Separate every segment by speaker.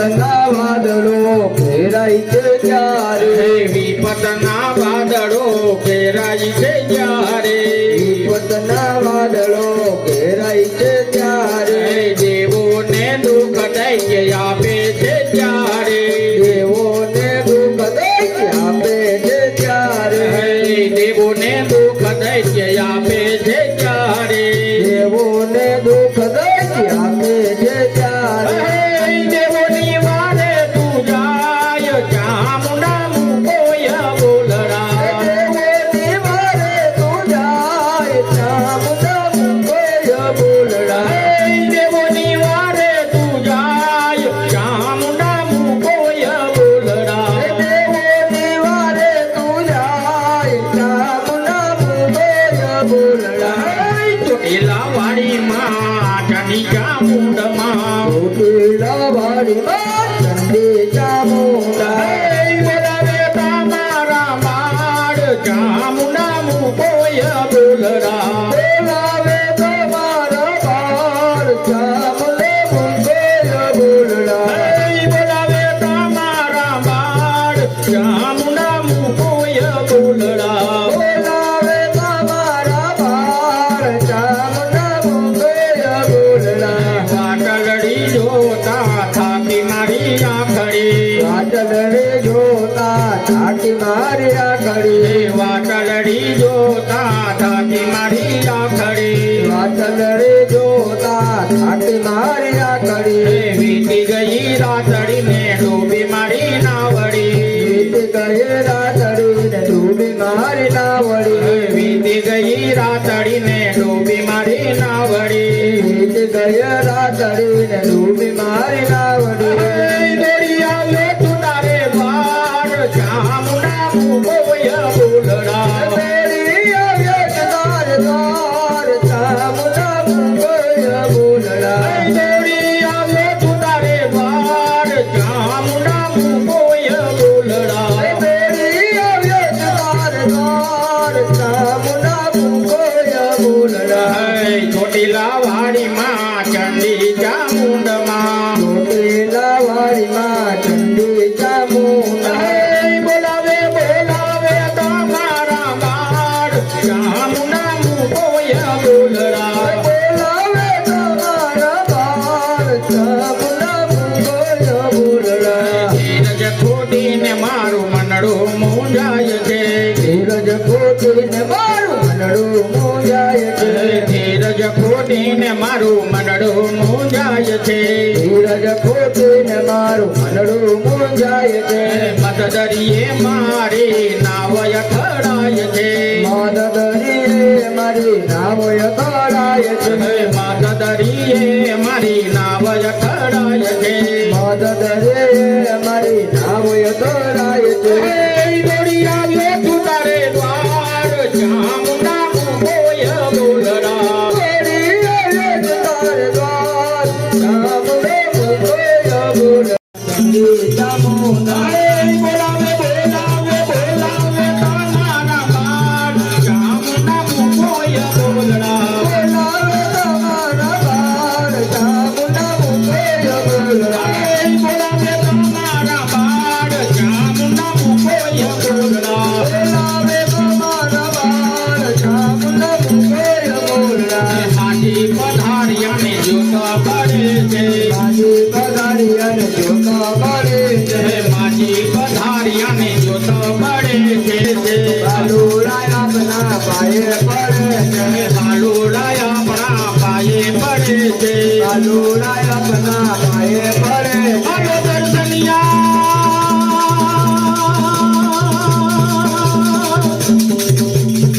Speaker 1: વિપતના વાદળો ઘેરાય છે ત્યારે
Speaker 2: વિપતના વાદળો ઘેરાય છે જ્યારે
Speaker 1: વિપતના વાદળો ઘેરાય છે ત્યારે
Speaker 2: દેવોને દુઃખ દૈત્ય આપે છે ત્યારે
Speaker 1: દેવોને દુઃખ દૈત્ય આપે છે ત્યારે
Speaker 2: દેવોને દુઃખ દૈત્ય આપે છે ત્યારે
Speaker 1: દેવોને દુઃખ દૈત્ય આપે છે ત્યારે
Speaker 2: દેવોની વારે તું જાય ચામુંડા મુકોય બોલડા
Speaker 1: દેવોની વારે તું જાય ચામુંડા મુકોય બોલડા
Speaker 2: દેવોની વારે તું જાય ચામુંડા મુકોય બોલડા
Speaker 1: દેવોની વારે તું જાય ચામુંડા મુકોય બોલડા
Speaker 2: ચોટીલા વાડીમાં ચડી ચામુંડમાં
Speaker 1: ચોટીલા વાડીમાં ચંડી ચામુંડા
Speaker 2: બોલાવે તમારા માડ ચામુંડા મુકોય બોલડા
Speaker 1: બોલાવે તમારા બાળ ચામુંડે મુકોય બોલડા
Speaker 2: બોલાવે તમારા માડ ચામુંડા મુકોય બોલડા
Speaker 1: બોલાવે તમારા બાળ ચામુંડા મુકોય બોલડા
Speaker 2: વાટલડી જોતા થાકી મારી આખડી
Speaker 1: વાટલડે જોતા છાતી મારી આખડી
Speaker 2: વાટલડી જોતા થાકી મારી આખડી
Speaker 1: વાટલડે જોતા છાતી મારી આખડી
Speaker 2: વીતી ગઈ રાતડી ને ડૂબી મારી નાવડી
Speaker 1: વીતી ગઈ રાતડી ને ડૂબી મારી નાવડી
Speaker 2: વીતી ગઈ રાતડી ને ડૂબી મારી નાવડી
Speaker 1: વીતી ગઈ રાતડી ને ડૂબી મારી નાવડી
Speaker 2: દોડી આવ્યો તું તારે બાર ચામુંડા મુકોય બોલડા
Speaker 1: મેરી આવ્યો તાર તાર ચામુંડા મુકોય બોલડા
Speaker 2: દોડી આવ્યો તું તારે બાર ચામુંડા મુકોય બોલડા
Speaker 1: મેરી આવ્યો તાર તાર ચામુંડા મુકોય બોલડા
Speaker 2: ચોટીલા વાડીમાં ચંડી ચામુંડમાં
Speaker 1: ચોટીલા વાડીમાં ચંડી ચામુંડા
Speaker 2: બોલાવે બોલાવે તમારા બાળ ચામુંડા મુકોય બોલડા
Speaker 1: બોલાવે તમારા બાળ ચામુંડા મુકોય બોલડા
Speaker 2: ધીરજ ખોટીને મારું મનડું મૂંઝાય છે
Speaker 1: ધીરજ ખોટીને મારું મનડું મૂંઝાય છે
Speaker 2: ધીરજ ખોટીને મારું મનડું મૂંઝાય છે
Speaker 1: ધીરજ ખોટીને મારું મનડું મૂંઝાય છે
Speaker 2: મદદરીએ મારી નાવય ખડાય છે
Speaker 1: મદદરીએ મારી નાવય ખડાય છે
Speaker 2: મદદરીએ મારી નાવય ખડાય છે
Speaker 1: મદદરીએ મારી નાવય ખડાય છે
Speaker 2: દોડી આવ્યો તું તારે દ્વાર ચામુંડા મુકોય બોલડા
Speaker 1: તારે દ્વાર ચામુંડે મુકોય બોલડા ચામુંડા
Speaker 2: બોલાવે બોલાવે બોલાવે તમારા બાળ ચામુંડા મુકોય બોલડા
Speaker 1: બોલાવે તમારા બાળ ચામુંડા મુકોય બોલડા
Speaker 2: બોલાવે તમારા બાળ ચામુંડા મુકોય બોલડા
Speaker 1: બોલાવે તમારા બાળ ચામુંડા મુકોય બોલડા
Speaker 2: માજી પધારિયાને જોતા પડે છે
Speaker 1: માજી પધારિયાને જોતા પડે છે
Speaker 2: માજી પધારિયાને જોતા પડે છે
Speaker 1: બાલુડાય આપના પાયે પડે છે
Speaker 2: બાલુડાય આપણા પાયે પડે છે
Speaker 1: બાલુડાય આપના પાયે પડે છે
Speaker 2: આવો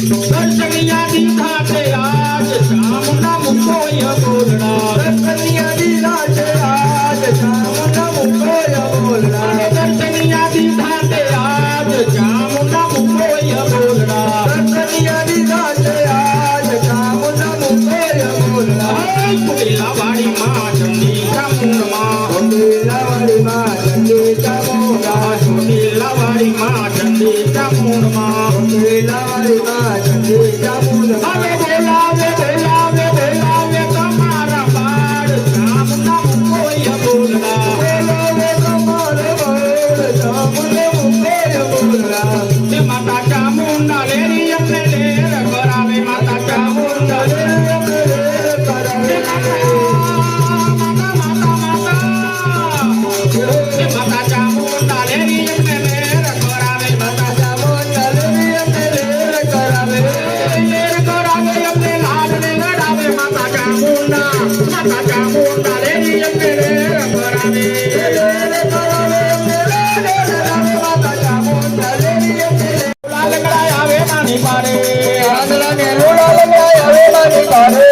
Speaker 2: દર્શનિયા દીધા છે આજ ચામુંડા મુકોય બોલડા
Speaker 1: દર્શનિયા દીધા છે આજ ચામુંડા મુકોય બોલડા
Speaker 2: દર્શનિયા દીધા છે આજ ચામુંડા મુકોય બોલડા
Speaker 1: દર્શનિયા દીધા છે આજ ચામુંડા મુકોય બોલડા
Speaker 2: ચોટીલા વાડીમાં ચંડી ચામુંડમાં
Speaker 1: ચોટીલા વાડીમાં ચંડી ચામુંડા
Speaker 2: ચોટીલા વાડીમાં ચંડી ચામુંડમાં
Speaker 1: ચોટીલા વાડીમાં ચંડી ચામુંડા
Speaker 2: હવે બોલાવે બોલાવે બોલાવે તમારા બાળ ચામુંડા મુકોય બોલડા
Speaker 1: બોલાવે
Speaker 2: માતા ચામુંડા લેરી એમને લેર કરાવે માતા
Speaker 1: ચામુંડા લેરી એમને લેર કરાવે
Speaker 2: લેર કરાવે એમને લાડ ને લડાવે માતા ચામુંડા લેરી એમને લેર કરાવે લાલ કરાય આવે માની પારે
Speaker 1: આંધળાને લોડા લગાય આવે માની પારે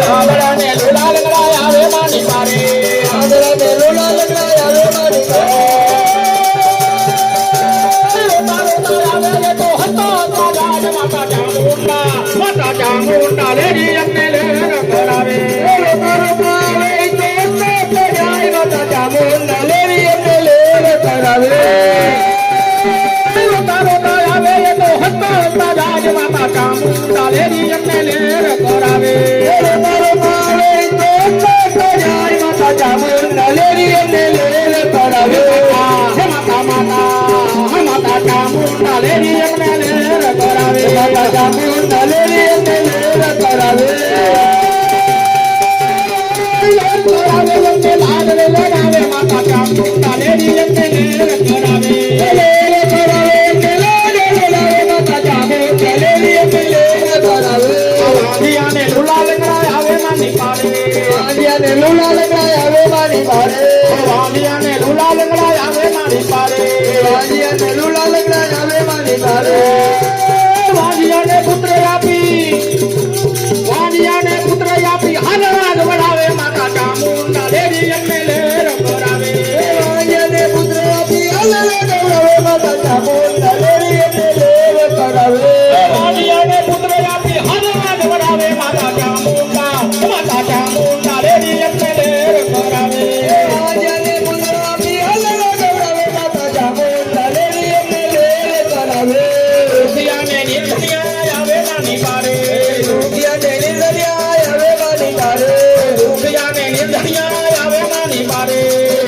Speaker 2: આંધળાને લાલ કરાય આવે માની પારે
Speaker 1: આંધળાને લોડા લગાય આવે માની પારે
Speaker 2: માતા ચામુંડા લેરી એમને લેર કરાવે
Speaker 1: માતા ચામુંડા લેરી એમને લેર કરાવે
Speaker 2: માતા ચામુંડા લેરી એમને લેર કરાવે
Speaker 1: માતા ચામુંડા લેરી એમને લેર કરાવે
Speaker 2: માતા ચામુંડા લેરી એમને લેર કરાવે
Speaker 1: માતા ચામુંડા લેરી એમને લેર કરાવે
Speaker 2: લાડ રે લડાવે માતા ચામુંડા લેરી એમને લેર કરાવે વાંધિયાને લુલા લગડાય આવે માની પારે
Speaker 1: વાંધિયાને લુલા લગાય આવે મારી પારે
Speaker 2: વાંધિયાને લુલા લગડાય આવે માની પારે
Speaker 1: વાંધિયાને લુલા લગાય આવે મારી પારે
Speaker 2: વાંધિયાને પુત્ર આપી હાલરાજ વડાવે માતા ચામુંડા લેરી એમને લેર કરાવે
Speaker 1: વાંધિયાને પુત્ર આપી અલગ ગૌરવે માતા ચામુંડા લેરી એમને લેર કરાવે
Speaker 2: વાંધિયાને પુત્ર આપી હાલરાજ વડાવે માતા ચામુંડા લેરી એમને લેર કરાવે
Speaker 1: વાંધિયાને પુત્ર આપી અલગ ગૌરવે માતા ચામુંડા લેરી એમને લેર કરાવે
Speaker 2: રૂપિયાને નિર્દિયા આવે માની પારે
Speaker 1: રૂપિયાને નિર્દિયા આવે મારી પારે
Speaker 2: રૂપિયાને નિર્દિયા આવે માની પારે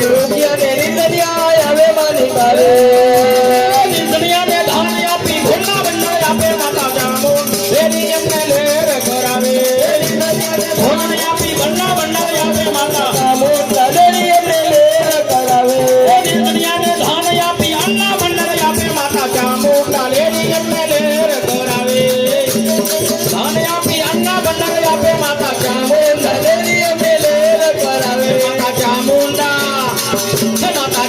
Speaker 1: રૂપિયાને નિર્દિયા આવે મારી પારે
Speaker 2: નિર્દિયાને ધાન આપી ઘોડા બંને આપે માતા ચામુંડા લેરી એમને લેર કરાવે ધાન આપી બંને આપે માતા
Speaker 1: ચામુંડા લેરી એમને લેર કરાવે
Speaker 2: નિર્દિયાને ધાન આપી અન્ના બંને આપે માતા ચામુંડા લેરી એમને લેર કરાવે ધાન આપી અન્ના બંને આપે માતા ચામુંડા
Speaker 1: લેરી એમને લેર કરાવે
Speaker 2: માતા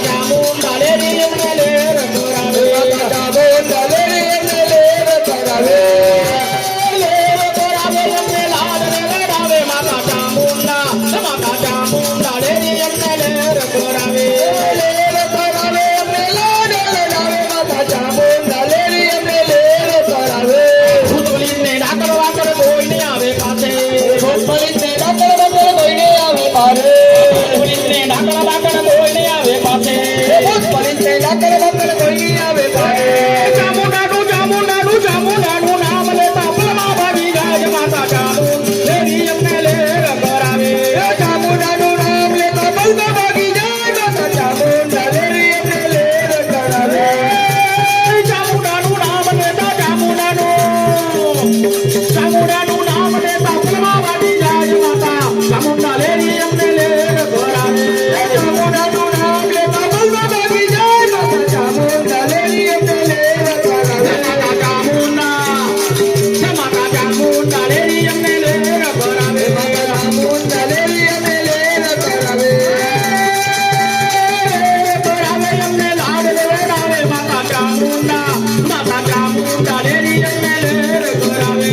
Speaker 2: ચામુંડા લેરી એમને લેર કરાવે
Speaker 1: ચામુંડા લેરી એમને લેર કરાવે
Speaker 2: લેર કરાવે એમને લાડ રે લડાવે માતા ચામુંડા લેરી એમને લેર કરાવે
Speaker 1: લેર કરાવે એમને લાડ લડાવે માતા ચામુંડા લેરી એમને લેર કરાવે
Speaker 2: ભૂતબલીને ડાકર વાકર કોઈને આવે પાસે
Speaker 1: ભોપળીને ડાકર બકર કોઈને આવે પારે
Speaker 2: ભૂતબલીને ડાકર વાકર કોઈને આવે પાસે
Speaker 1: ભોપળીને ડાકર બકર કોઈને આવે પારે
Speaker 2: ચામુંડાનું નામ લેતા પલમાં ભાગી જાય માતા ચામુંડા લેરી એમને લેર કરાવે
Speaker 1: ચામુંડાનું નામ લેતા બલમાં ભાગી જાય માતા ચામુંડા લેરી એમને લેર કરાવે
Speaker 2: ચામુંડાનું નામ લેતા ચામુંડાનું નામ લેતા પલમાં ભાગી જાય માતા ચામુંડા લેરી એમને લેર કરાવે
Speaker 1: ચામુંડાનું નામ લેતા બલમાં ભાગી જાય માતા ચામુંડા લેરી એમને લેર કરાવે
Speaker 2: માતા ચામુંડા લેરી એમને લેર કરાવે
Speaker 1: માતા ચામુંડા લેરી એમને લેર કરાવે
Speaker 2: કરાવે એમને લાડ લેવડાવે માતા ચામુંડા લેરી એમને લેર કરાવે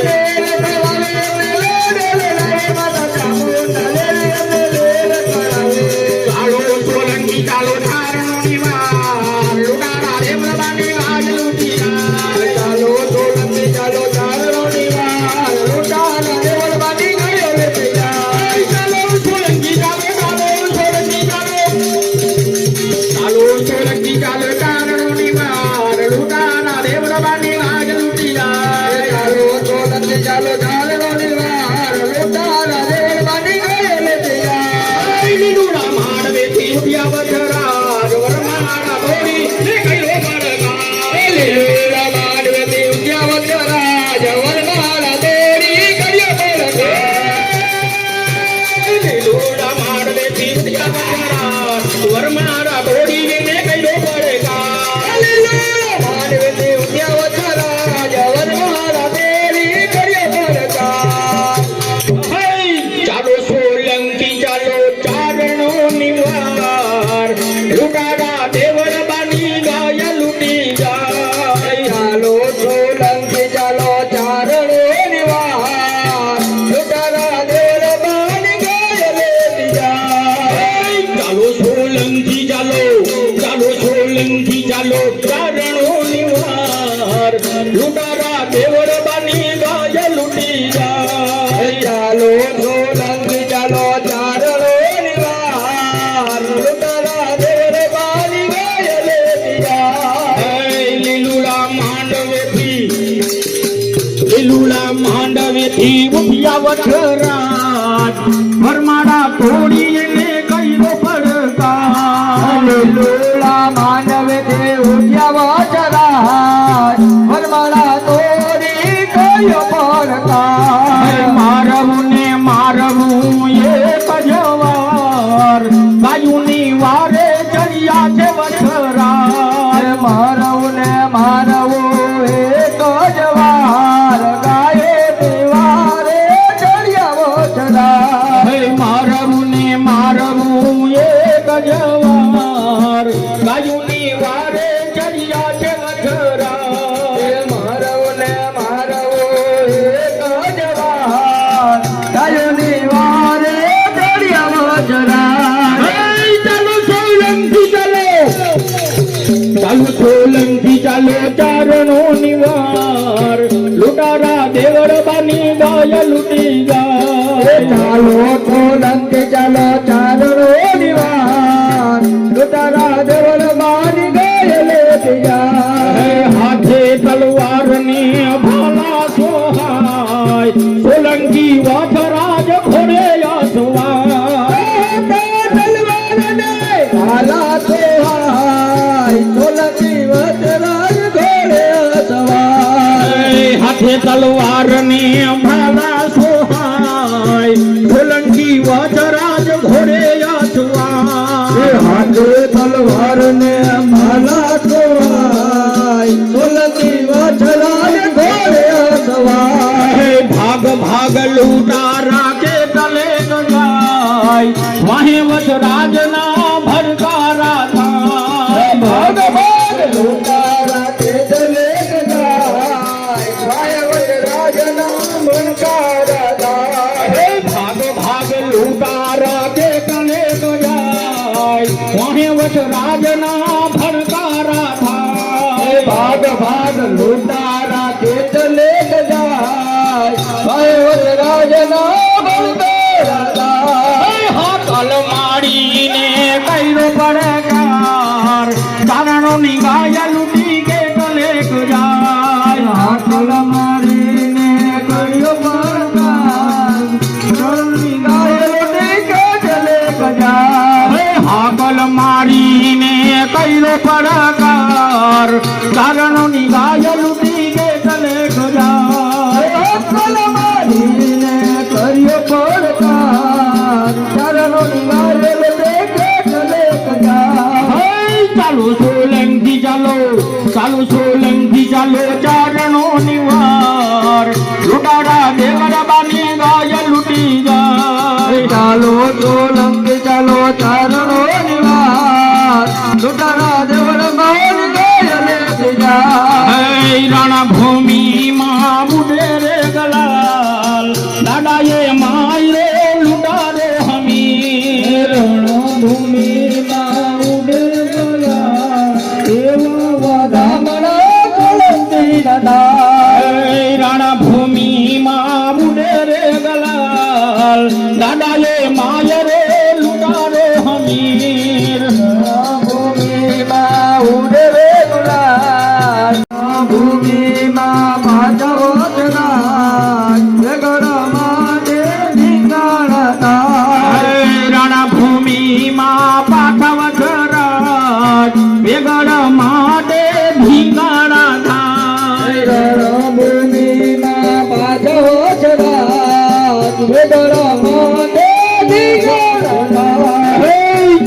Speaker 1: લેર કરાવે એમને લાડ લડાવે માતા ચામુંડા લેરી એમને લેર કરાવે
Speaker 2: ચાલો સોલંકી ચાલો ધારણોની વાર લુટારા રેમલાની વાજ લૂટીના
Speaker 1: ચાલો સોલંકી ચાલો ધારણોની વાર લોટાના દેવળવાની ગયો લે તૈયાર
Speaker 2: ચાલો સોલંકી ચાલો ધારણોની વાર લુટારા રેમલાની વાજ લૂટીના
Speaker 1: ચાલો સોલંકી ચાલો ધારણોની વાર લોટાના દેવળવાની ગયો લે તૈયાર
Speaker 2: લીલુડા માંડવેથી ઉઠ્યા વજરાજ વરમાળા ધોરી ને કયો બળગા
Speaker 1: લીલુડા માંડવેથી ઉઠ્યા વજરાજ વરમાળા દોરી કર્યો બળગે
Speaker 2: લીલુડા માંડવેથી ઉઠ્યા વજરાજ વરમાળા ભરમાડા તોડીને કયો પડકાર
Speaker 1: માનવેથી ઉઠ્યા વચરાજ વરમાળા તેરી કર્યો પડકાર
Speaker 2: ચાલો સોલંકી ચાલો ચારણો નિવાર લૂંટારા દેવળ બાની ગાય લૂટી જાય
Speaker 1: ચાલો સોલંકી ચાલો ચારણો નિવાર લૂંટારા દેવળ બાની ગાય લેતી જાય
Speaker 2: ચાલો સોલંકી ચાલો ચાલો સોલંકી ચાલો ચારણો નિવાર લૂંટારા દેવળ બાની ગાય લૂટી જાય
Speaker 1: ચાલો સોલંકી ચાલો ચારણો નિવાર લૂંટારા દેવળ બાની ગાય લેતી જાય
Speaker 2: લીલુડા માંડવેથી ઉઠ્યા વખરાજ ભરમાડા તોડીને કયો પડકાર
Speaker 1: લીલુડા માંડવેથી ઉઠ્યા વચરાજ વરમાળા તોડી કર્યો પડકાર
Speaker 2: મારવું ને મારવું એક જવાર ગાયુની વારે ચડ્યા છે વખરાજ
Speaker 1: મારવું ને મારવું એક જ વાર ગાયે દિવારે ચડ્યા વચરાજ
Speaker 2: મારવું ને મારવું એક જવાર ગાયુની વારે ચડ્યા છે વખરાજ
Speaker 1: મારવું ને મારવું એક જ વાર ગાયની વારે ચડ્યા વચરાજ
Speaker 2: ચાલો સોલંકી ચાલો ચારણો નિવાર લૂંટારા દેવળ બાની ગાય લૂટી જાય
Speaker 1: ચાલો સોલંકી ચાલો ચારણો નિવાર લૂંટારા દેવળ બાની ગાય લેતી જાય
Speaker 2: હાથે તલવાર ને ભાલા સોહાય સોલંકી વખરાજ ઘોડે અસવાય
Speaker 1: ભાલા સોહાય સોલંકી વચરાજ ઘોડે અસવાય
Speaker 2: હાથે તલવાર ને ભાલા સોહાય સોલંકી વચરાજ ઘોડે અસવાય
Speaker 1: હાથે તલવાર ને ભાલા સોહાય સોલંકી વચરાજ ઘોડે અસવાય
Speaker 2: ભાગ ભાગ લૂંટારા કે તલે જાય વાહે વચરાજ ના ભરકારા થાય
Speaker 1: ભાગ ભાગ લૂંટારા કે ચલે જાય વાય વચરાજના મનકારા થાય
Speaker 2: ભાગ ભાગ લૂંટારા કે તલે જાય વાહે વચરાજ ના ભરકારા થાય
Speaker 1: ભાગ ભાગ લૂંટારા કે ચલે જાય વાય વચરાજના મનકારા થાય
Speaker 2: હાકલ માડીને કઈરો પડકાર ચારણો ની ગાય લૂટી કે કલેક જાય
Speaker 1: હાકલ મારીને કર્યો પડકાર ચરણની ગાય લોટી કે ચલે જાય
Speaker 2: હાકલ મારીને કઈરો પડકાર ચારણો ની ગાય લૂટી કે કલેક જાય
Speaker 1: હાકલ મારીને કર્યો પડકાર ચરણની ગાય લોટી કે ચલે જાય
Speaker 2: ચાલો સોલંકી ચાલો ચારણો નિવાર લૂંટારા દેવળ બાની ગાય લૂટી જાય
Speaker 1: ચાલો સોલંકી ચાલો ચારણો નિવાર લૂંટારા દેવળ બાની ગાય લેતી જાય
Speaker 2: રાણા ભૂમિ માં બુડે રે ગલાલ દાદાએ માયરે લૂંટારો હમીર
Speaker 1: રણભૂમિમાં ઉડે ગયા એવા વાદામણા સોલંકી દાદા
Speaker 2: રાણા ભૂમિ માં બુડે રે ગલાલ દાદાએ માયરે લૂંટારો હમીર
Speaker 1: ભૂમિમાં ઉડે રે ગુલાલ ભૂમિમાં પાછો જનાર જગડમાં દે ધીંગાણતા
Speaker 2: રાણા ભૂમિ માં પાઠવ ખરાજ વેગળ માટે ધીંગાણા થાય
Speaker 1: રણભૂમિમાં પાછો જનાર જગડમાં દે ધીંગાણતા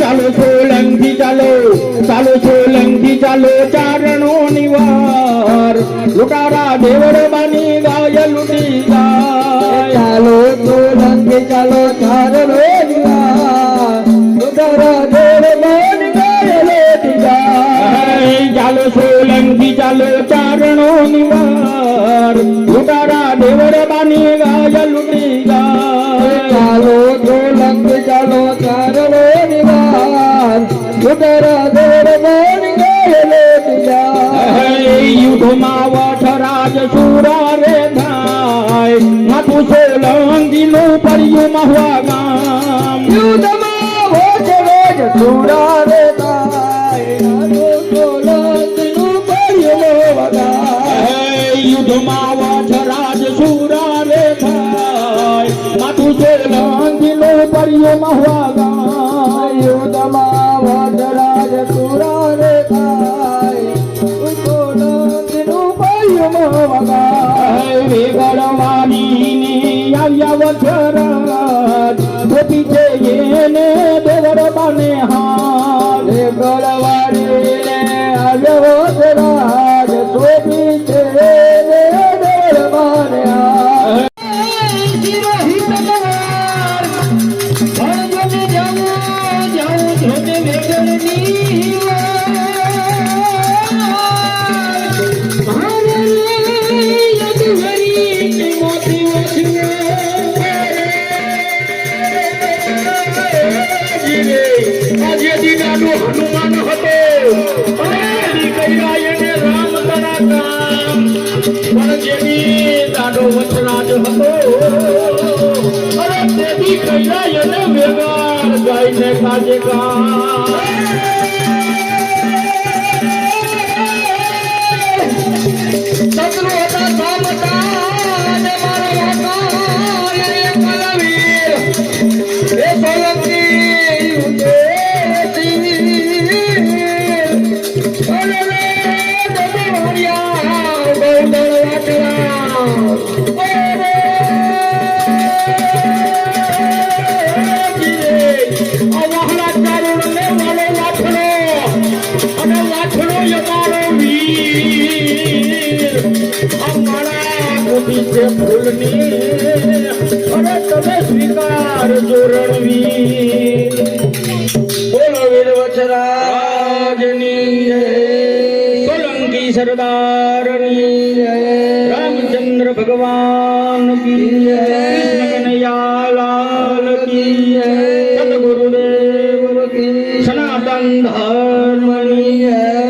Speaker 2: ચાલો સોલંકી ચાલો ચાલો સોલંકી ચાલો ચારણો નિવાર લૂંટારા દેવળ બની ગાય લૂંટી જાય
Speaker 1: ચાલો સોલંકી ચાલો ચારણો નિવાર લૂંટારા દેવળ બની ગાય લૂંટી જાય
Speaker 2: ચાલો સોલંકી ચાલો ચારણો નિવાર લૂંટારા દેવળ બની ગાય લૂંટી જાય
Speaker 1: ચાલો સોલંકી ચાલો ચારણો નિવાર લૂંટારા દેવળ બની ગાય લૂંટી જાય
Speaker 2: યુદ્ધમાં વઠરાજ સુરા રે થાય માથું સોલંકી નું પડ્યું મહુવા ગામ
Speaker 1: યુદ્ધમાં વોજ સુરા રે થાય સોલંકીનું પડ્યું વગાય
Speaker 2: યુદ્ધમાં વઠરાજ સુરા રે થાય માથું સોલંકી નું પડ્યું મહુવા ગામ
Speaker 1: યુદ્ધમાં વજરાજ સુરા રે થાય સોલંકીનું પડ્યું વગાય
Speaker 2: વેગળવાની આવ્યા વઠરાજ ગોપી છે એને દેવળ બને હાલ
Speaker 1: ગળવાડીને આવ્યો વજરાજ શોભી છે દેવળ માન્યા
Speaker 2: હનુમાન હતો અને કૈરા એને રામ તના કામ પણ જેની દાડો વચરાજ હતો અરે તેની કૈરા એને વેગાર ગાઈને કાજે કામ
Speaker 1: સગરો હતા સામતા અને મારા વાકા એ કલવીર એ સોલંકી
Speaker 2: સ્વીકાર જોરણવી
Speaker 1: બોલો વીર વચરાજની જય.
Speaker 2: સોલંકી સરદારની
Speaker 1: જય.
Speaker 2: રામચંદ્ર ભગવાન કી જય. કૃષ્ણ કનૈયા લાલ કી જય. સદગુરુદેવ
Speaker 1: કી
Speaker 2: સનાતન ધર્મની
Speaker 1: જય.